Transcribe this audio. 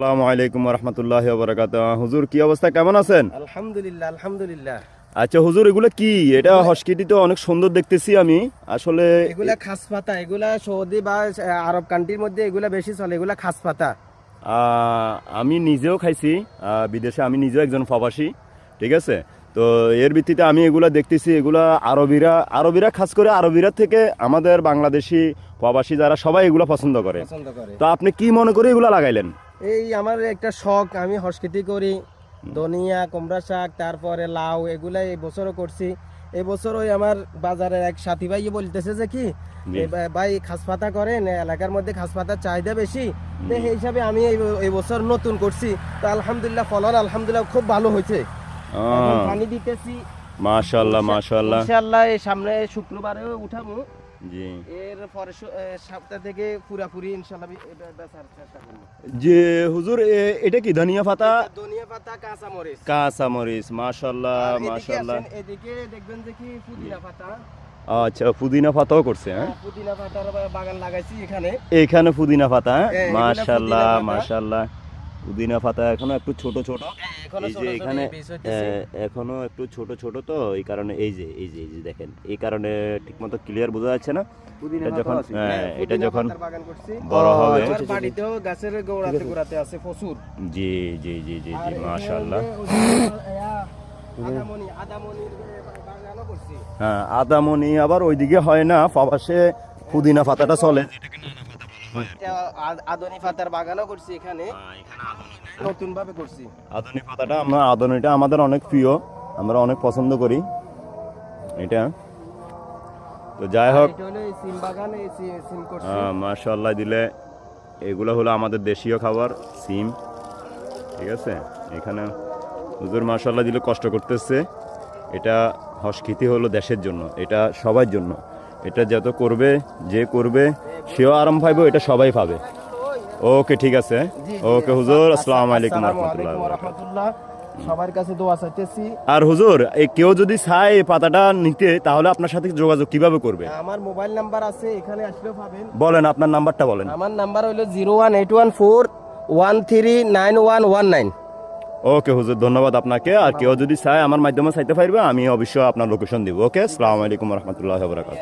আসসালামু আলাইকুম রহমতুল্লাহ বরকাত। হুজুর কি অবস্থা, কেমন আছেন? আলহামদুলিল্লাহ আলহামদুলিল্লাহ। আচ্ছা হুজুর, এগুলো কি? এটা হসকিটি তো অনেক সুন্দর দেখতেছি আমি আসলে। এগুলা খাস পাতা, এগুলা সৌদি বা আরব কান্ট্রির মধ্যে এগুলা বেশি চলে, এগুলা খাস পাতা। আমি নিজেও খাইছি বিদেশে, আমি নিজেও একজন প্রবাসী, ঠিক আছে। তো এর ভিত্তিতে আমি এগুলা দেখতেছি, এগুলা আরবিরা খাস করে আরবিরা থেকে আমাদের বাংলাদেশি প্রবাসী যারা সবাই এগুলা পছন্দ করে। তো আপনি কি মনে করে এগুলা লাগাইলেন? এই আমার একটা শখ, আমি হসকিটি করি। ধনিয়া, কুমড়া শাক, তারপরে লাউ, এগুলা এই বছরও করছি। এই বছর ওই আমার বাজারের এক সাথী ভাই বলতেছে যে কি ভাই খাস পাতা করেন, এলাকার মধ্যে খাস পাতার চাহিদা বেশি, তো সেই হিসাবে আমি এই বছর নতুন করছি। তো আলহামদুলিল্লাহ ফলন আলহামদুলিল্লাহ খুব ভালো হয়েছে। এখন পানি দিতেছি। মাশাআল্লাহ মাশাআল্লাহ। ইনশাআল্লাহ এই সামনে শুক্রবারেও উঠাবো। জি, এর পরে সপ্তাহ থেকে পুরাপুরি ইনশাআল্লাহ বেচার চেষ্টা করব। যে হুজুর এটা কি ধনিয়া পাতা? ধনিয়া পাতা, কাঁচা মরিচ। কাঁচা মরিচ, মাশাআল্লাহ আর এদিকে মাশাআল্লাহ। আসেন, এদিকে দেখবেন যে কি পুদিনা পাতা। আচ্ছা, পুদিনা পাতাও করছে? হ্যাঁ, পুদিনা পাতার বাগান লাগাইছি এখানে। এখানে পুদিনা পাতা, এগুলা মাশাআল্লাহ পুদিনা পাতা। মাশাআল্লাহ। পুদিনা পাতা এখনো একটু ছোট ছোট, এখনো এই ছোট যে ছোট এখানে বীজ হইতেছে। এখনো একটু ছোট ছোট, তো এই কারণে এই যে দেখেন, এই কারণে ঠিকমতো ক্লিয়ার বোঝা যাচ্ছে না। এটা যখন এটা পুদিনা যখন পাতার বাগান করছি। বড় হবে। আমার বাড়িতেও গাছের গোড়াতে গোড়াতে আছে প্রচুর। জি জি জি জি আর জি, এখানে মাশাআল্লাহ। আদামনির বাগানও করছি। হ্যাঁ, আদামনি আবার ওইদিকে হয় না, প্রবাসে পুদিনা পাতাটা চলে। আদনি পাতার বাগানও করছি এখানে, নতুন ভাবে করছি। আদনিটা আমাদের অনেক প্রিয়, আমরা অনেক পছন্দ করি এটা। তো যাই হোক, এটা হলো এই সিম বাগান, এই সিম করছি। মাশাআল্লাহ দিলে এগুলো হলো আমাদের দেশীয় খাবার, সিম, ঠিক আছে। এখানে হুজুর মাশাআল্লাহ দিলে কষ্ট করতেছে। এটা হসকিতি হলো দেশের জন্য, এটা সবার জন্য। এটা যত করবে, যে করবে সেও আরাম পাইবে, এটা সবাই পাবে। ওকে, ঠিক আছে। ওকে হুজুর, আসসালামু আলাইকুম রাহমাতুল্লাহ। সবার কাছে দোয়া চাইতেছি। আর হুজুর, কেউ যদি চায় এই পাতাটা নিতে, তাহলে আপনার সাথে যোগাযোগ কিভাবে করবে? আমার মোবাইল নাম্বার আছে, এখানে আসলেও পাবেন। বলেন, আপনার নাম্বারটা বলেন। আমার নাম্বার হলো 01814139119। ওকে হুজুর, ধন্যবাদ আপনাকে। আর কেউ যদি চায় আমার মাধ্যমে চাইতে পারবে, আমি অবশ্যই আপনার লোকেশন দিব। ওকে, আসসালামু আলাইকুম রহমতুল্লাহ বরকাত।